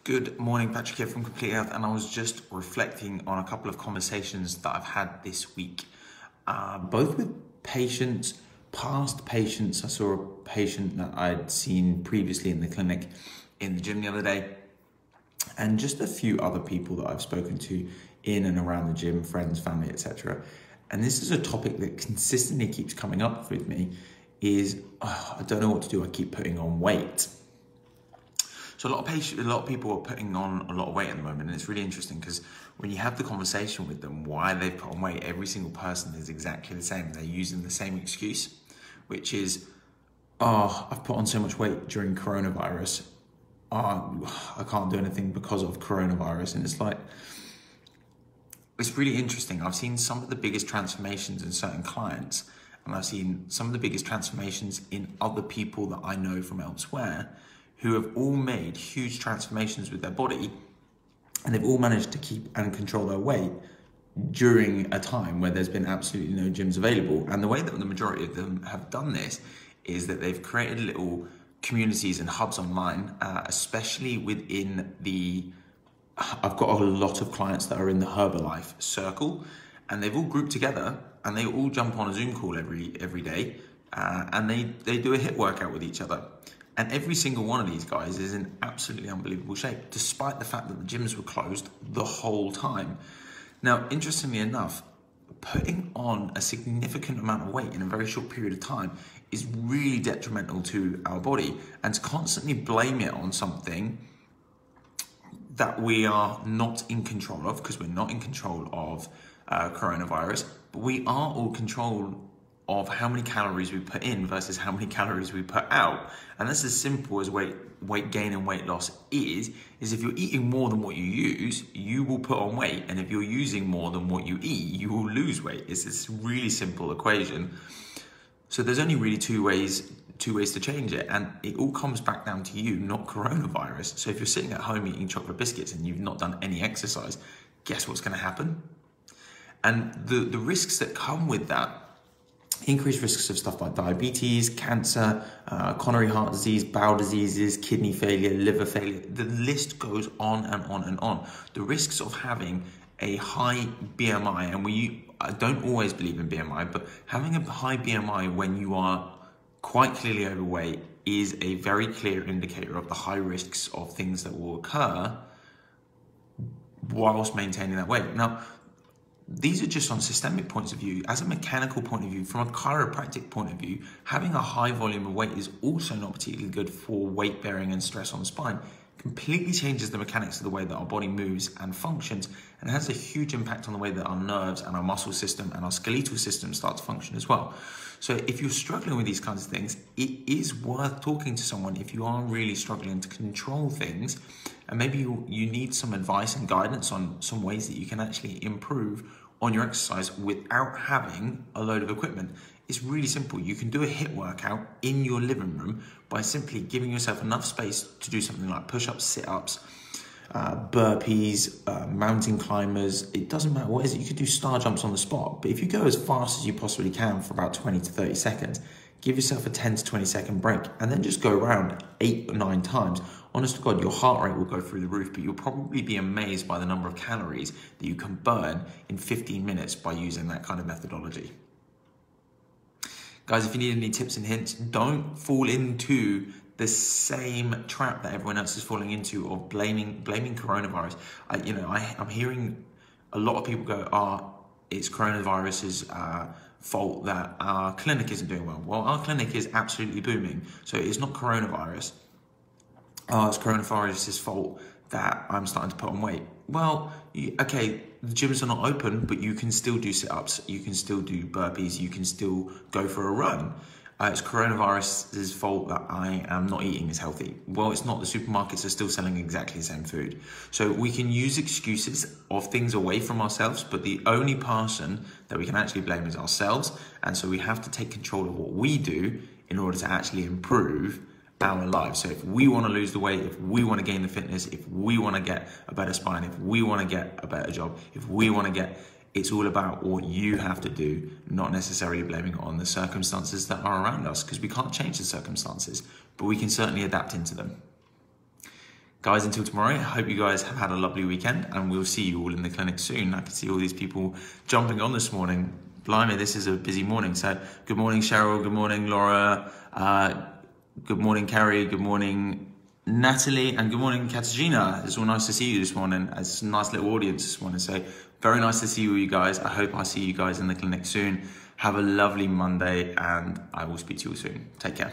Good morning, Patrick here from Complete Health, and I was just reflecting on a couple of conversations that I've had this week, both with patients, past patients. I saw a patient that I'd seen previously in the clinic in the gym the other day, and just a few other people that I've spoken to in and around the gym, friends, family, etc. And this is a topic that consistently keeps coming up with me is, I don't know what to do, I keep putting on weight. So a lot of people are putting on a lot of weight at the moment, and it's really interesting because when you have the conversation with them why they've put on weight, every single person is exactly the same. They're using the same excuse, which is, I've put on so much weight during coronavirus. I can't do anything because of coronavirus. And it's like, it's really interesting. I've seen some of the biggest transformations in certain clients, and I've seen some of the biggest transformations in other people that I know from elsewhere, who have all made huge transformations with their body, and they've all managed to keep and control their weight during a time where there's been absolutely no gyms available. And the way that the majority of them have done this is that they've created little communities and hubs online, especially within I've got a lot of clients that are in the Herbalife circle, and they've all grouped together and they all jump on a Zoom call every day, and they do a HIIT workout with each other. And every single one of these guys is in absolutely unbelievable shape, despite the fact that the gyms were closed the whole time. Now, interestingly enough, putting on a significant amount of weight in a very short period of time is really detrimental to our body. And to constantly blame it on something that we are not in control of, because we're not in control of coronavirus, but we are all control of how many calories we put in versus how many calories we put out. And that's as simple as weight gain and weight loss is if you're eating more than what you use, you will put on weight. And if you're using more than what you eat, you will lose weight. It's this really simple equation. So there's only really two ways to change it. And it all comes back down to you, not coronavirus. So if you're sitting at home eating chocolate biscuits and you've not done any exercise, guess what's gonna happen? And the risks that come with that, increased risks of stuff like diabetes, cancer, coronary heart disease, bowel diseases, kidney failure, liver failure. The list goes on and on and on. The risks of having a high BMI, and I don't always believe in BMI, but having a high BMI when you are quite clearly overweight is a very clear indicator of the high risks of things that will occur whilst maintaining that weight. Now, these are just on systemic points of view. As a mechanical point of view, from a chiropractic point of view, having a high volume of weight is also not particularly good for weight bearing and stress on the spine. Completely changes the mechanics of the way that our body moves and functions, and has a huge impact on the way that our nerves and our muscle system and our skeletal system start to function as well. So if you're struggling with these kinds of things, it is worth talking to someone if you are really struggling to control things, and maybe you need some advice and guidance on some ways that you can actually improve on your exercise without having a load of equipment. It's really simple. You can do a HIIT workout in your living room by simply giving yourself enough space to do something like push-ups, sit-ups, burpees, mountain climbers. It doesn't matter what it is. You could do star jumps on the spot, but if you go as fast as you possibly can for about 20 to 30 seconds, give yourself a 10 to 20 second break, and then just go around 8 or 9 times. Honest to God, your heart rate will go through the roof, but you'll probably be amazed by the number of calories that you can burn in 15 minutes by using that kind of methodology. Guys, if you need any tips and hints, don't fall into the same trap that everyone else is falling into of blaming coronavirus. I'm hearing a lot of people go, it's coronavirus's fault that our clinic isn't doing well. Well, our clinic is absolutely booming, so it's not coronavirus. It's coronavirus's fault that I'm starting to put on weight. Well, okay, the gyms are not open, but you can still do sit-ups, you can still do burpees, you can still go for a run. It's coronavirus's fault that I am not eating as healthy. Well, it's not. The supermarkets are still selling exactly the same food. So we can use excuses of things away from ourselves, but the only person that we can actually blame is ourselves. And so we have to take control of what we do in order to actually improve our lives. So if we want to lose the weight, if we want to gain the fitness, if we want to get a better spine, if we want to get a better job, if we want to get, it's all about what you have to do, not necessarily blaming it on the circumstances that are around us, because we can't change the circumstances, but we can certainly adapt into them. guys, until tomorrow, I hope you guys have had a lovely weekend, and we'll see you all in the clinic soon. I can see all these people jumping on this morning. Blimey, this is a busy morning. So good morning, Cheryl. Good morning, Laura. Good morning, Carrie. Good morning, Natalie. And good morning, Katarzyna. It's all nice to see you this morning. It's a nice little audience this morning. So very nice to see you guys. I hope I see you guys in the clinic soon. Have a lovely Monday, and I will speak to you all soon. Take care.